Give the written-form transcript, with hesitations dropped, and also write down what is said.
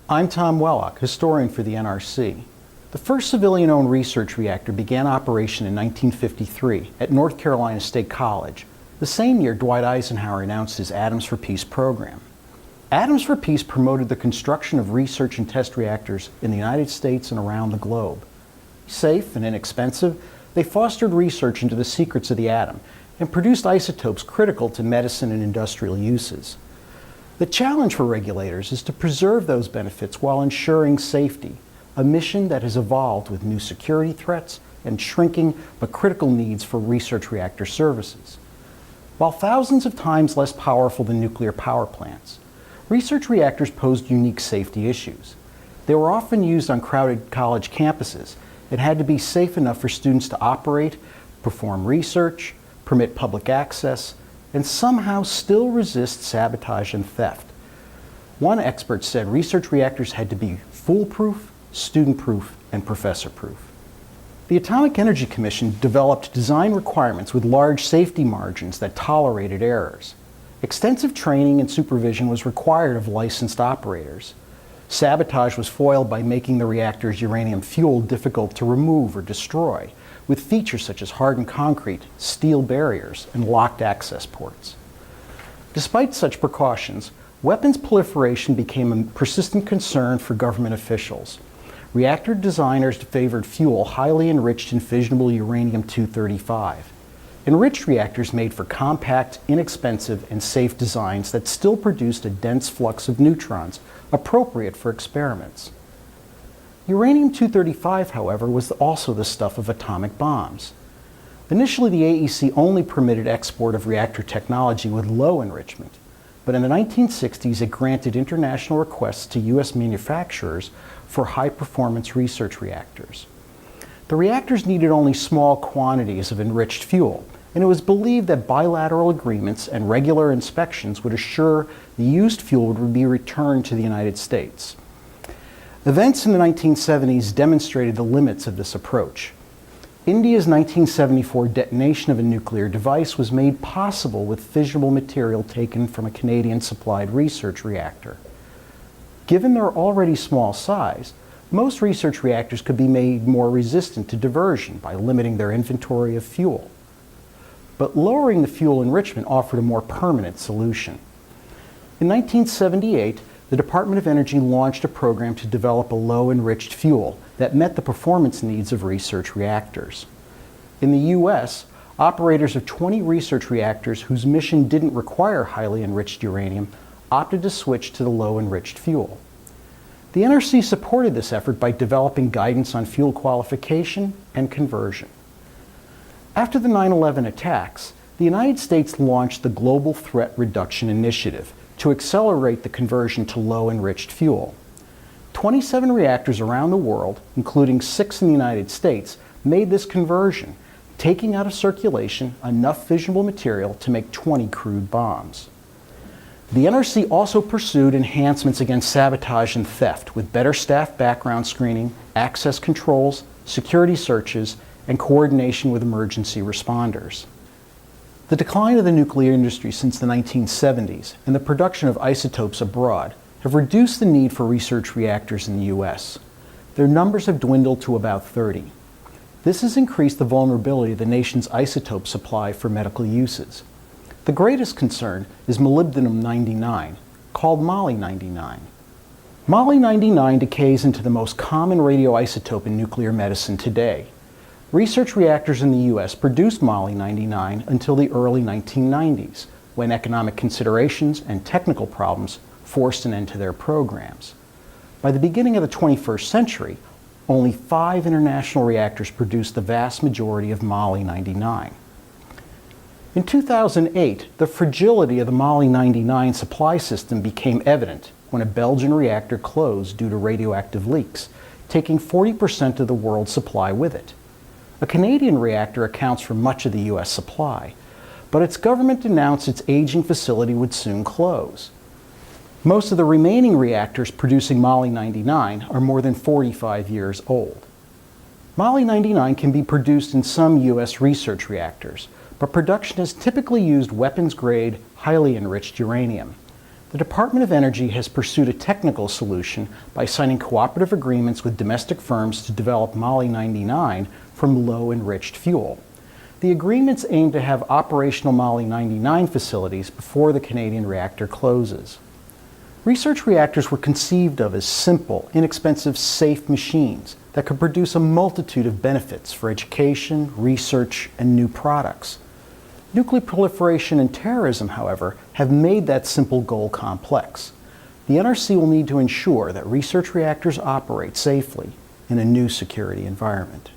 I'm Tom Wellock, historian for the NRC. The first civilian-owned research reactor began operation in 1953 at North Carolina State College, the same year Dwight Eisenhower announced his Atoms for Peace program. Atoms for Peace promoted the construction of research and test reactors in the United States and around the globe. Safe and inexpensive, they fostered research into the secrets of the atom and produced isotopes critical to medicine and industrial uses. The challenge for regulators is to preserve those benefits while ensuring safety, a mission that has evolved with new security threats and shrinking but critical needs for research reactor services. While thousands of times less powerful than nuclear power plants, research reactors posed unique safety issues. They were often used on crowded college campuses and had to be safe enough for students to operate, perform research, permit public access, and somehow still resist sabotage and theft. One expert said research reactors had to be foolproof, student-proof, and professor-proof. The Atomic Energy Commission developed design requirements with large safety margins that tolerated errors. Extensive training and supervision was required of licensed operators. Sabotage was foiled by making the reactor's uranium fuel difficult to remove or destroy, with features such as hardened concrete, steel barriers, and locked access ports. Despite such precautions, weapons proliferation became a persistent concern for government officials. Reactor designers favored fuel highly enriched in fissionable uranium-235. Enriched reactors made for compact, inexpensive, and safe designs that still produced a dense flux of neutrons appropriate for experiments. Uranium-235, however, was also the stuff of atomic bombs. Initially, the AEC only permitted export of reactor technology with low enrichment, but in the 1960s it granted international requests to U.S. manufacturers for high-performance research reactors. The reactors needed only small quantities of enriched fuel, and it was believed that bilateral agreements and regular inspections would assure the used fuel would be returned to the United States. Events in the 1970s demonstrated the limits of this approach. India's 1974 detonation of a nuclear device was made possible with fissionable material taken from a Canadian-supplied research reactor. Given their already small size, most research reactors could be made more resistant to diversion by limiting their inventory of fuel. But lowering the fuel enrichment offered a more permanent solution. In 1978, the Department of Energy launched a program to develop a low-enriched fuel that met the performance needs of research reactors. In the U.S., operators of 20 research reactors whose mission didn't require highly enriched uranium opted to switch to the low-enriched fuel. The NRC supported this effort by developing guidance on fuel qualification and conversion. After the 9/11 attacks, the United States launched the Global Threat Reduction Initiative to accelerate the conversion to low-enriched fuel. 27 reactors around the world, including 6 in the United States, made this conversion, taking out of circulation enough fissionable material to make 20 crude bombs. The NRC also pursued enhancements against sabotage and theft with better staff background screening, access controls, security searches, and coordination with emergency responders. The decline of the nuclear industry since the 1970s and the production of isotopes abroad have reduced the need for research reactors in the U.S. Their numbers have dwindled to about 30. This has increased the vulnerability of the nation's isotope supply for medical uses. The greatest concern is molybdenum-99, called Moly-99. Moly-99 decays into the most common radioisotope in nuclear medicine today. Research reactors in the U.S. produced Moly-99 until the early 1990s, when economic considerations and technical problems forced an end to their programs. By the beginning of the 21st century, only 5 international reactors produced the vast majority of Moly-99. In 2008, the fragility of the Moly-99 supply system became evident when a Belgian reactor closed due to radioactive leaks, taking 40% of the world's supply with it. A Canadian reactor accounts for much of the U.S. supply, but its government announced its aging facility would soon close. Most of the remaining reactors producing Moly-99 are more than 45 years old. Moly-99 can be produced in some U.S. research reactors, but production has typically used weapons-grade, highly enriched uranium. the Department of Energy has pursued a technical solution by signing cooperative agreements with domestic firms to develop Moly-99 from low-enriched fuel. The agreements aim to have operational Moly-99 facilities before the Canadian reactor closes. Research reactors were conceived of as simple, inexpensive, safe machines that could produce a multitude of benefits for education, research, and new products. Nuclear proliferation and terrorism, however, have made that simple goal complex. The NRC will need to ensure that research reactors operate safely in a new security environment.